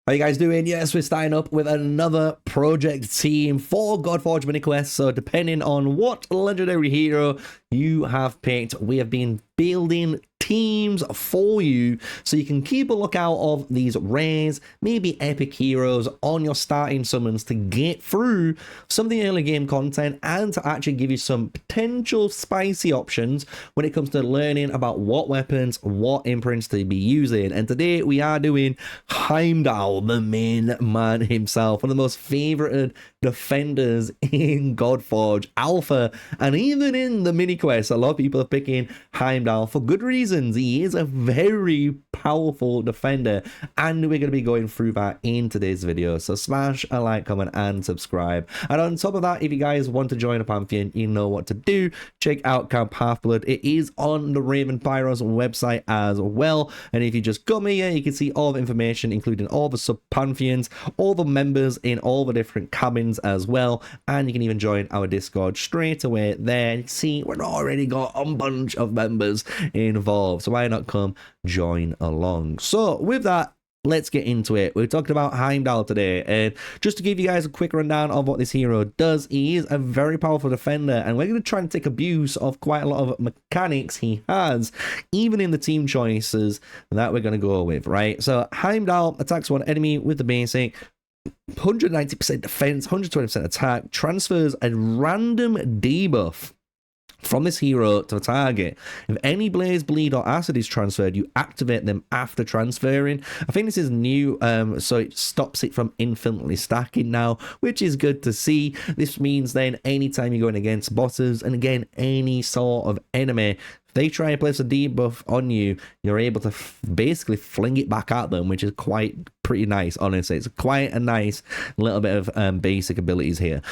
How you guys doing? Yes, we're starting up with another project team for Godforge Quests. So depending on what legendary hero you have picked, we have been building teams for you so you can keep a lookout of these rares, maybe epic heroes on your starting summons to get through some of the early game content and to actually give you some potential spicy options when it comes to learning about what weapons, what imprints to be using. And today we are doing Heimdal, the main man himself, one of the most favorited defenders in Godforge Alpha, and even in the mini quests. A lot of people are picking Heimdal for good reasons. He is a very powerful defender, and we're going to be going through that in today's video. So smash a like, comment, and subscribe. And on top of that, if you guys want to join a Pantheon, you know what to do. Check out Camp Half-Blood. It is on the Raven Pyros website as well. And if you just come here, you can see all the information, including all the sub-Pantheons, all the members in all the different cabins as well. And you can even join our Discord straight away there. You see, we've already got a bunch of members involved, so why not come join along? So with that, let's get into it. We're talking about Heimdal today, and just to give you guys a quick rundown of what this hero does, he is a very powerful defender, and we're going to try and take abuse of quite a lot of mechanics he has, even in the team choices that we're going to go with, right? So Heimdal attacks one enemy with the basic 190% defense, 120% attack, transfers a random debuff from this hero to the target. If any blaze, bleed, or acid is transferred, you activate them after transferring. I think this is new, so it stops it from infinitely stacking now, which is good to see. This means then anytime you're going against bosses, and again, any sort of enemy, if they try and place a debuff on you, you're able to basically fling it back at them, which is pretty nice, honestly. It's quite a nice little bit of basic abilities here.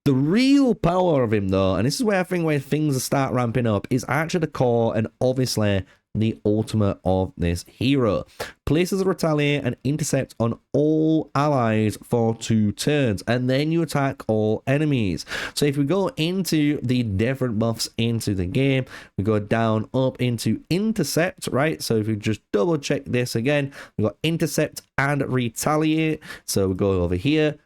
The real power of him, though, and this is where I think where things start ramping up, is actually the core and obviously the ultimate of this hero. Places a retaliate and intercept on all allies for 2 turns, and then you attack all enemies. So if we go into the different buffs into the game, we go down up into intercept, right? So if we just double check this again, we've got intercept and retaliate. So we go over here.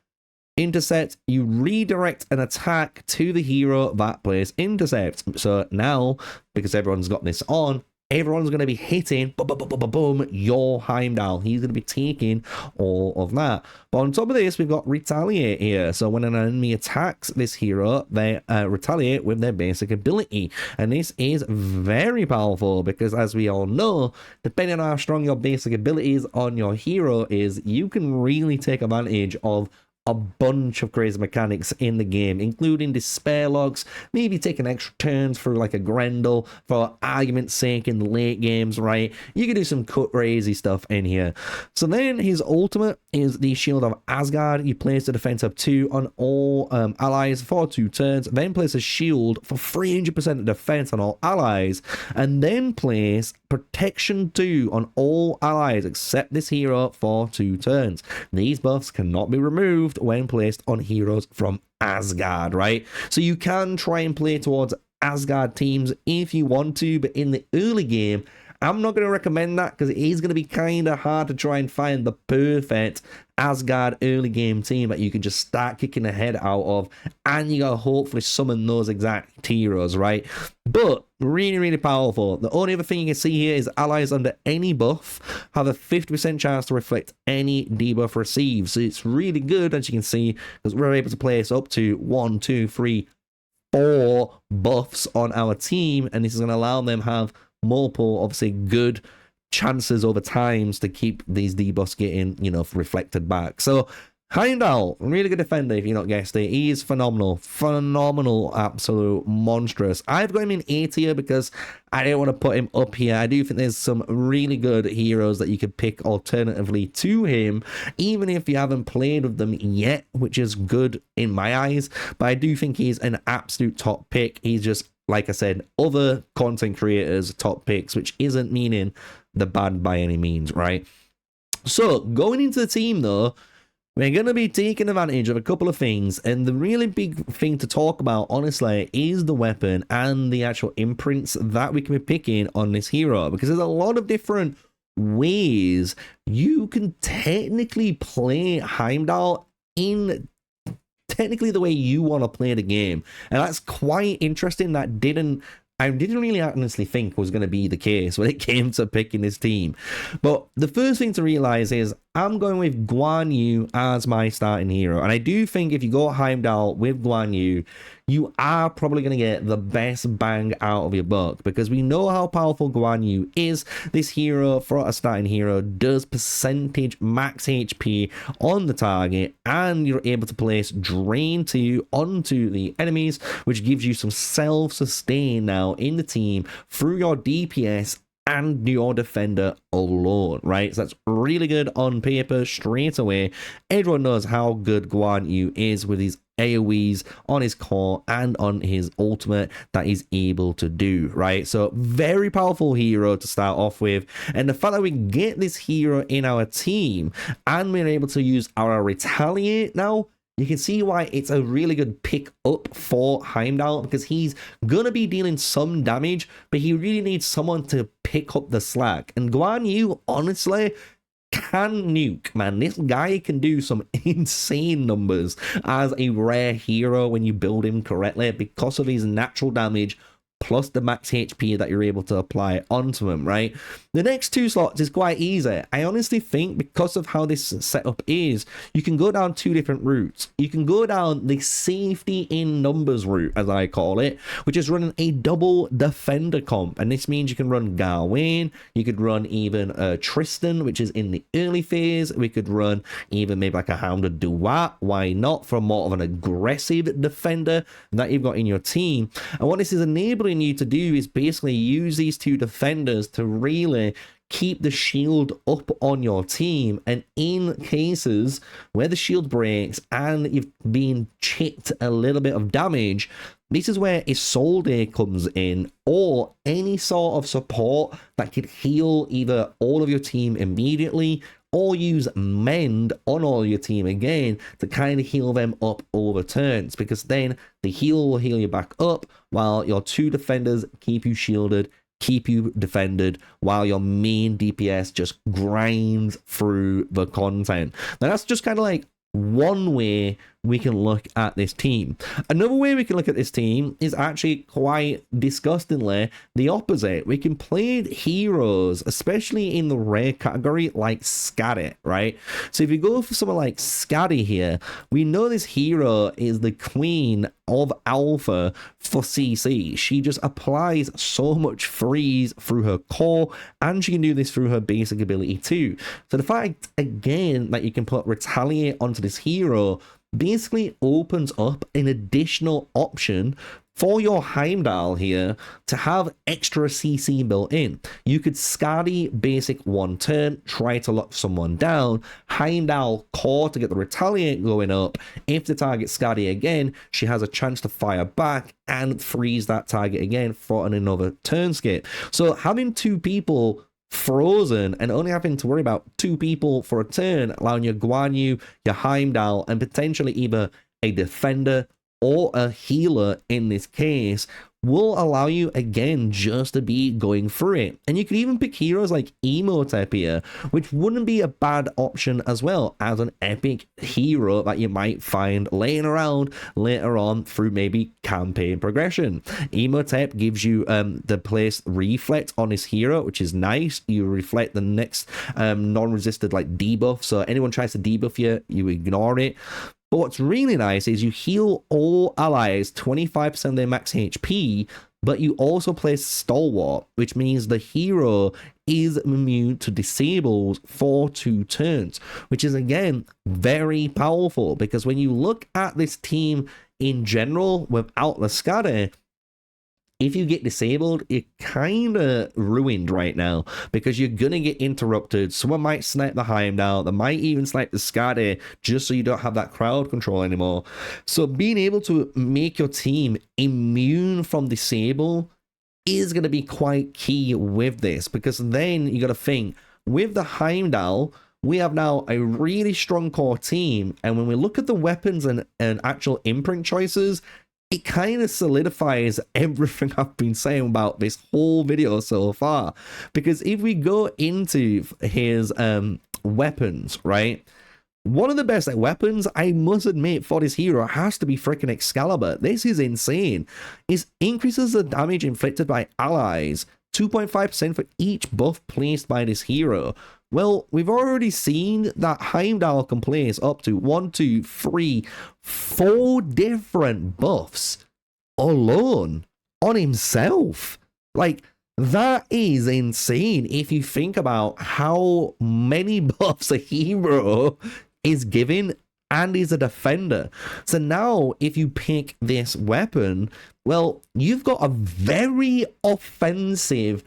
Intercept, you redirect an attack to the hero that plays intercept. So now, because everyone's got this on, everyone's going to be hitting, boom, your Heimdal. He's going to be taking all of that. But on top of this, we've got retaliate here. So when an enemy attacks this hero, they retaliate with their basic ability. And this is very powerful because, as we all know, depending on how strong your basic abilities on your hero is, you can really take advantage of a bunch of crazy mechanics in the game, including despair logs, maybe taking extra turns for like a Grendel for argument's sake in the late games, right? You can do some crazy stuff in here. So then his ultimate is the Shield of Asgard. You place the defense up 2 on all allies for 2 turns, then place a shield for 300% of defense on all allies, and then place protection 2 on all allies except this hero for 2 turns. These buffs cannot be removed when placed on heroes from Asgard, right? So you can try and play towards Asgard teams if you want to, but in the early game, I'm not going to recommend that because it is going to be kind of hard to try and find the perfect Asgard early game team that you can just start kicking the head out of, and you gotta hopefully summon those exact heroes, right? But really powerful. The only other thing you can see here is allies under any buff have a 50% chance to reflect any debuff received. So it's really good, as you can see, because we're able to place up to 1, 2, 3, 4 buffs on our team, and this is going to allow them have multiple, obviously, good chances over times to keep these debuffs getting, you know, reflected back. So Heimdal, really good defender if you're not guessed it. He is phenomenal, absolute monstrous. I've got him in A tier because I don't want to put him up here. I do think there's some really good heroes that you could pick alternatively to him, even if you haven't played with them yet, which is good in my eyes. But I do think he's an absolute top pick. He's just, like I said, other content creators' top picks, which isn't meaning the bad by any means, right? So going into the team though, we're going to be taking advantage of a couple of things, and the really big thing to talk about, honestly, is the weapon and the actual imprints that we can be picking on this hero, because there's a lot of different ways you can technically play Heimdall in technically the way you want to play the game. And that's quite interesting. That I didn't really honestly think was going to be the case when it came to picking this team. But the first thing to realize is I'm going with Guan Yu as my starting hero. And I do think if you go Heimdall with Guan Yu, you are probably going to get the best bang out of your buck, because we know how powerful Guan Yu is. This hero, for a starting hero, does percentage max HP on the target, and you're able to place Drain 2 onto the enemies, which gives you some self-sustain now in the team through your DPS and your defender alone, right? So that's really good on paper straight away. Everyone knows how good Guan Yu is with his AoEs on his core and on his ultimate that he's able to do, right? So very powerful hero to start off with. And the fact that we get this hero in our team and we're able to use our Retaliate now, you can see why it's a really good pick up for Heimdall, because he's gonna be dealing some damage, but he really needs someone to pick up the slack. And Guan Yu, honestly, can nuke, man. This guy can do some insane numbers as a rare hero when you build him correctly, because of his natural damage plus the max HP that you're able to apply onto him, right? The next two slots is quite easy. I honestly think because of how this setup is, you can go down two different routes. You can go down the safety in numbers route, as I call it, which is running a double defender comp. And this means you can run Gawain, you could run even Tristan, which is in the early phase. We could run even maybe like a Heimdall Duat, why not, for more of an aggressive defender that you've got in your team. And what this is enabling you to do is basically use these two defenders to really keep the shield up on your team. And in cases where the shield breaks and you've been chipped a little bit of damage, this is where Isolde comes in, or any sort of support that could heal either all of your team immediately or use Mend on all your team again to kind of heal them up over turns, because then the heal will heal you back up while your two defenders keep you shielded, keep you defended, while your main DPS just grinds through the content. Now that's just kind of like one way we can look at this team. Another way we can look at this team is actually quite disgustingly the opposite. We can play heroes, especially in the rare category, like Skadi, right? So if you go for someone like Skadi here, we know this hero is the queen of alpha for CC. She just applies so much freeze through her core, and she can do this through her basic ability too. So the fact, again, that you can put Retaliate onto this hero basically opens up an additional option for your Heimdall here to have extra CC built in. You could Skadi basic one turn, try to lock someone down, Heimdall core to get the Retaliate going up. If the target Skadi again, she has a chance to fire back and freeze that target again for another turn skip. So having two people frozen and only having to worry about two people for a turn, allowing your Guan Yu, your Heimdall, and potentially either a defender or a healer in this case, will allow you again just to be going through it. And you could even pick heroes like Imhotep here, which wouldn't be a bad option as well as an epic hero that you might find laying around later on through maybe campaign progression. Imhotep gives you the place reflect on his hero, which is nice. You reflect the next non-resisted like debuff, so anyone tries to debuff you, you ignore it. But what's really nice is you heal all allies 25% of their max HP, but you also place Stalwart, which means the hero is immune to disables for 2 turns, which is again very powerful, because when you look at this team in general without the Skadi, if you get disabled, you're kind of ruined right now, because you're going to get interrupted. Someone might snipe the Heimdall. They might even snipe the Skadi just so you don't have that crowd control anymore. So being able to make your team immune from disable is going to be quite key with this, because then you got to think, with the Heimdall, we have now a really strong core team. And when we look at the weapons and actual imprint choices, it kind of solidifies everything I've been saying about this whole video so far. Because if we go into his weapons, right? One of the best weapons, I must admit, for this hero has to be freaking Excalibur. This is insane. It increases the damage inflicted by allies 2.5% for each buff placed by this hero. Well, we've already seen that Heimdal can place up to 1, 2, 3, 4 different buffs alone on himself. Like, that is insane if you think about how many buffs a hero is given and is a defender. So now if you pick this weapon, well, you've got a very offensive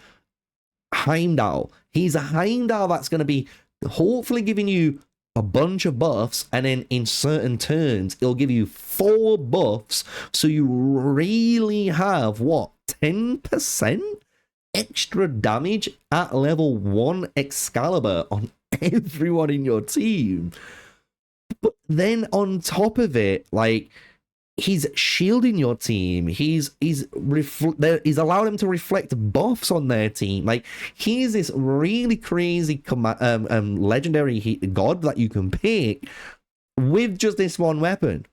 Heimdal. He's a Heimdal that's going to be hopefully giving you a bunch of buffs, and then in certain turns it'll give you 4 buffs, so you really have what, 10% extra damage at level 1 Excalibur on everyone in your team. But then on top of it, like, he's shielding your team. He's allowed them to reflect buffs on their team. Like, he's this really crazy legendary god that you can pick with just this one weapon.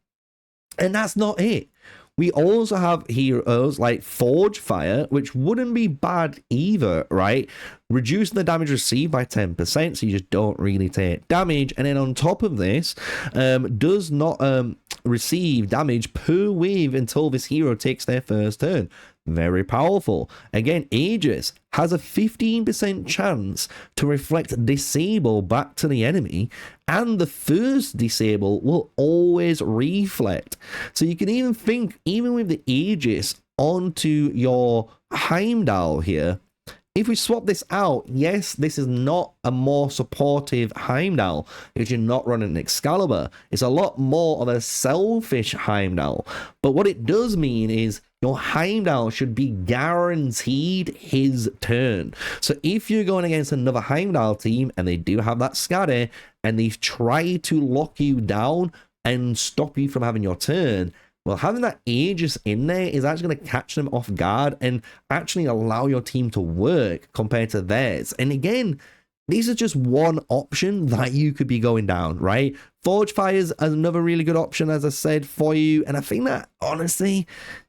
And that's not it. We also have heroes like Forge Fire, which wouldn't be bad either, right? Reducing the damage received by 10%, so you just don't really take damage. And then on top of this, does not receive damage per wave until this hero takes their first turn. Very powerful. Again, Aegis has a 15% chance to reflect disable back to the enemy, and the first disable will always reflect. So you can even think, even with the Aegis onto your Heimdal here, if we swap this out, yes, this is not a more supportive Heimdal because you're not running an Excalibur. It's a lot more of a selfish Heimdal. But what it does mean is your Heimdal should be guaranteed his turn. So if you're going against another Heimdal team and they do have that scatter and they've tried to lock you down and stop you from having your turn, well, having that Aegis in there is actually going to catch them off guard and actually allow your team to work compared to theirs. And again, these are just one option that you could be going down, right? Forge Fire is another really good option, as I said, for you. And I think that, honestly,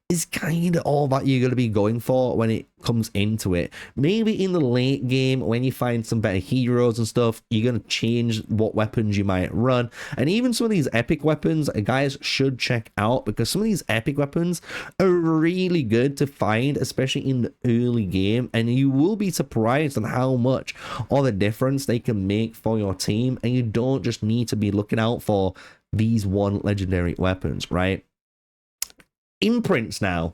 is kind of all that you're going to be going for when it comes into it. Maybe in the late game, when you find some better heroes and stuff, you're going to change what weapons you might run. And even some of these epic weapons, guys should check out, because some of these epic weapons are really good to find, especially in the early game. And you will be surprised on how much of a difference they can make for your team. And you don't just need to be looking out for these one legendary weapons, right? Imprints now.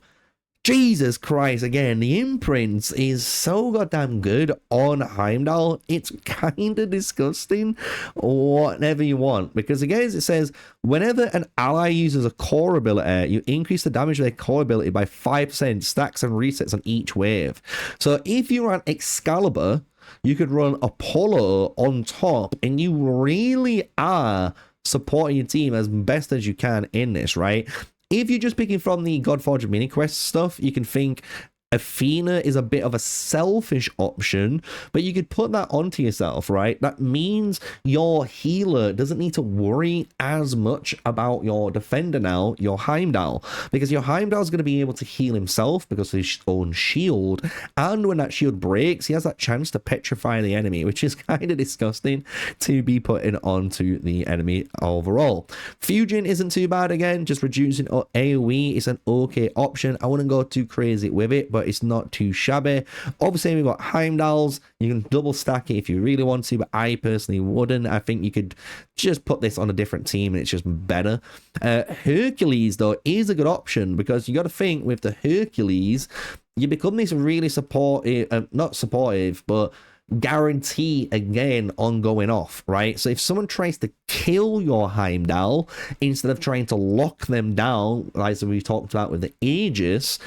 Jesus Christ, again, the imprints is so goddamn good on Heimdal. It's kind of disgusting, whatever you want. Because again, it says, whenever an ally uses a core ability, you increase the damage of their core ability by 5%, stacks and resets on each wave. So if you run Excalibur, you could run Apollo on top, and you really are supporting your team as best as you can in this, right? If you're just picking from the Godforge mini quest stuff, you can think Athena is a bit of a selfish option, but you could put that onto yourself, right? That means your healer doesn't need to worry as much about your defender now, your Heimdal, because your Heimdal is going to be able to heal himself because of his own shield, and when that shield breaks, he has that chance to petrify the enemy, which is kind of disgusting to be putting onto the enemy overall. Fusion isn't too bad, again, just reducing AoE is an okay option. I wouldn't go too crazy with it, but it's not too shabby. Obviously, we've got Heimdalls. You can double stack it if you really want to, but I personally wouldn't. I think you could just put this on a different team and it's just better. Hercules, though, is a good option, because you got to think with the Hercules, you become this really supportive, not supportive, but guarantee again on going off, right? So if someone tries to kill your Heimdal instead of trying to lock them down, as we talked about with the Aegis,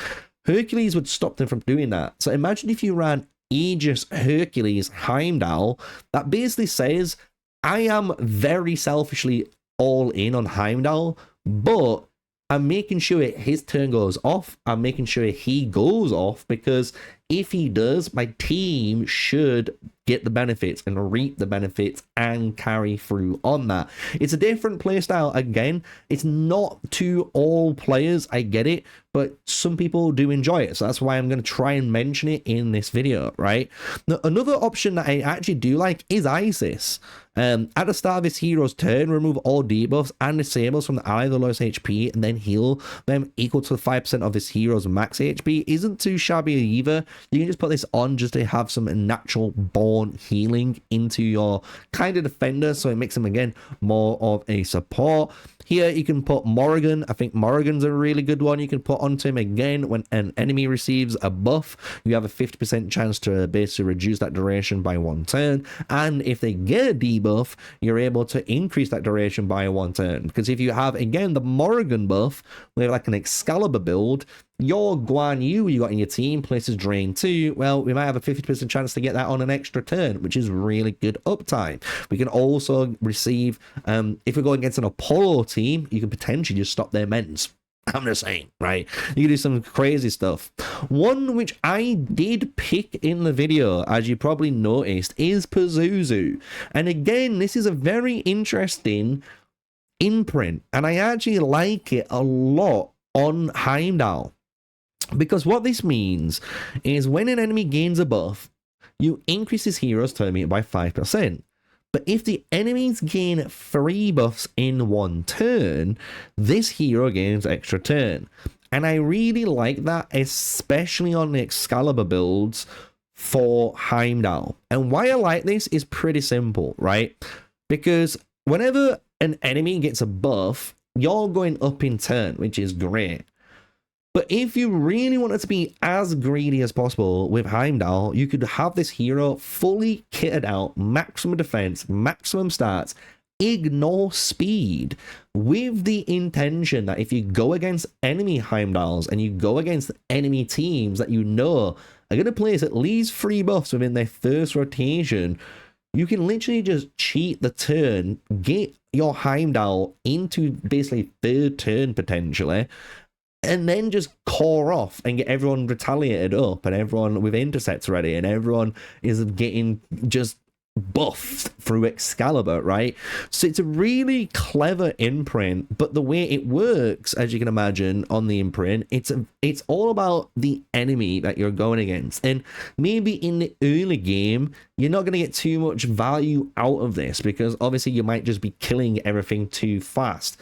Hercules would stop them from doing that. So imagine if you ran Aegis Hercules Heimdal, that basically says, I am very selfishly all in on Heimdal, but I'm making sure his turn goes off. I'm making sure he goes off, because if he does, my team should get the benefits and reap the benefits and carry through on that. It's a different playstyle. Again, it's not to all players, I get it, but some people do enjoy it, so that's why I'm going to try and mention it in this video, right? Now, another option that I actually do like is ISIS. At the start of his hero's turn, remove all debuffs and disables from the ally of the lowest HP, and then heal them equal to 5% of his hero's max HP. Isn't too shabby either. You can just put this on just to have some natural born healing into your kind of defender, so it makes him again more of a support. Here you can put Morrigan. I think Morrigan's a really good one. You can put onto him again when an enemy receives a buff. You have a 50% chance to basically reduce that duration by 1 turn. And if they get a debuff, you're able to increase that duration by 1 turn. Because if you have, again, the Morrigan buff, with like an Excalibur build, your Guan Yu you got in your team places Drain 2, well, we might have a 50% chance to get that on an extra turn, which is really good uptime. We can also receive, if we go against an Apollo team, you can potentially just stop their mens. I'm just saying, right? You can do some crazy stuff. One which I did pick in the video, as you probably noticed, is Pazuzu. And again, this is a very interesting imprint, and I actually like it a lot on Heimdal. Because what this means is when an enemy gains a buff, you increase his hero's turn meter by 5%. But if the enemies gain 3 buffs in 1 turn, this hero gains extra turn. And I really like that, especially on the Excalibur builds for Heimdal. And why I like this is pretty simple, right? Because whenever an enemy gets a buff, you're going up in turn, which is great. But if you really wanted to be as greedy as possible with Heimdal, you could have this hero fully kitted out, maximum defense, maximum stats, ignore speed, with the intention that if you go against enemy Heimdals and you go against enemy teams that you know are going to place at least 3 buffs within their first rotation, you can literally just cheat the turn, get your Heimdal into basically 3rd turn potentially, and then just core off and get everyone retaliated up and everyone with intercepts ready and everyone is getting just buffed through Excalibur, right? So it's a really clever imprint, but the way it works, as you can imagine on the imprint, it's all about the enemy that you're going against. And maybe in the early game, you're not going to get too much value out of this because obviously you might just be killing everything too fast.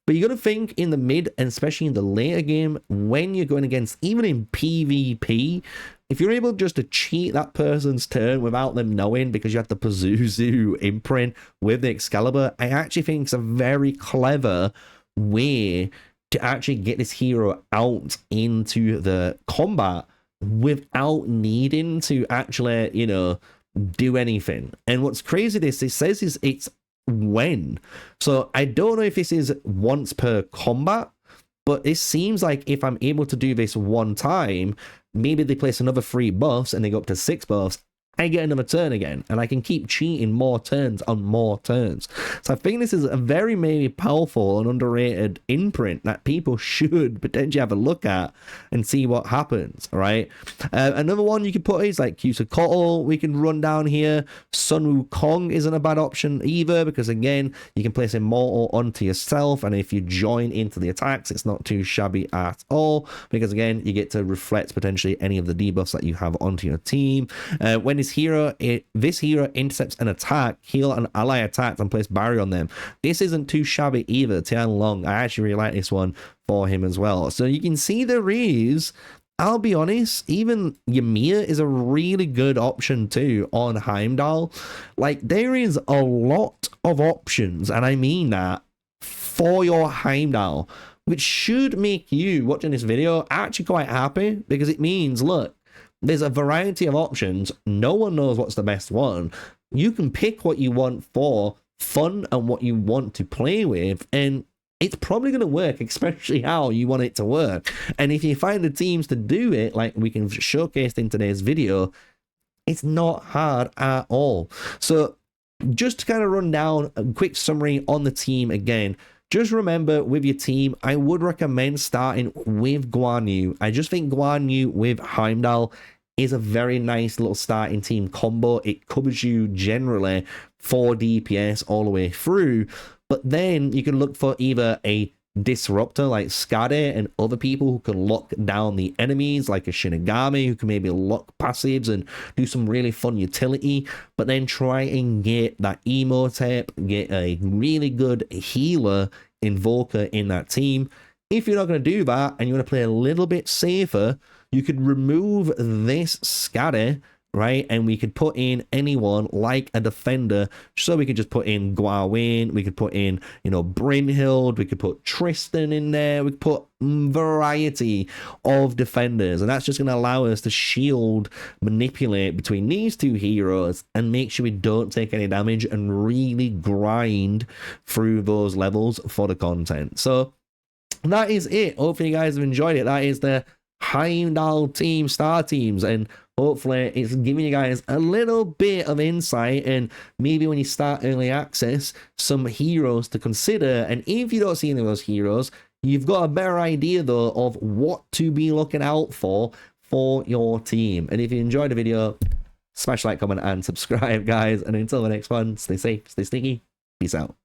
But you got to think in the mid and especially in the later game, when you're going against, even in PvP, if you're able just to cheat that person's turn without them knowing because you have the Pazuzu imprint with the Excalibur, I actually think it's a very clever way to actually get this hero out into the combat without needing to actually, you know, do anything. And what's crazy, it says is it's when. So I don't know if this is once per combat, but it seems like if I'm able to do this 1 time, maybe they place another 3 buffs and they go up to 6 buffs, I get another turn again, and I can keep cheating more turns on more turns. So I think this is a very maybe powerful and underrated imprint that people should potentially have a look at and see what happens, right? Another one you can put is like Quetzalcoatl. We can run down here. Sun Wukong isn't a bad option either, because again, you can place Immortal onto yourself, and if you join into the attacks, it's not too shabby at all, because again, you get to reflect potentially any of the debuffs that you have onto your team. When this hero intercepts an attack, heal an ally attack and place barrier on them. This isn't too shabby either. Tian Long, I actually really like this one for him as well. So you can see there is, I'll be honest, even Ymir is a really good option too on Heimdal. Like, there is a lot of options, and I mean that, for your Heimdal, which should make you watching this video actually quite happy, because it means, look, there's a variety of options. No one knows what's the best one. You can pick what you want for fun and what you want to play with, and it's probably going to work, especially how you want it to work. And if you find the teams to do it, like we can showcase in today's video, it's not hard at all. So just to kind of run down a quick summary on the team again, just remember with your team, I would recommend starting with Guan Yu. I just think Guan Yu with Heimdal is a very nice little starting team combo. It covers you generally for DPS all the way through, but then you can look for either a disruptor like Skade and other people who can lock down the enemies, like a Shinigami who can maybe lock passives and do some really fun utility, but then try and get that Emotep, get a really good healer invoker in that team. If you're not going to do that and you want to play a little bit safer, you could remove this Skade, right? And we could put in anyone like a defender. So we could just put in Guawin, we could put in, you know, Brynhild, we could put Tristan in there, we could put variety of defenders, and that's just going to allow us to shield manipulate between these two heroes and make sure we don't take any damage and really grind through those levels for the content. So that is it. Hopefully you guys have enjoyed it. That is the Heimdall team star teams, and hopefully it's giving you guys a little bit of insight and maybe when you start early access some heroes to consider. And if you don't see any of those heroes, you've got a better idea though of what to be looking out for your team. And if you enjoyed the video, smash like, comment and subscribe, guys, and until the next one, stay safe, stay sneaky, peace out.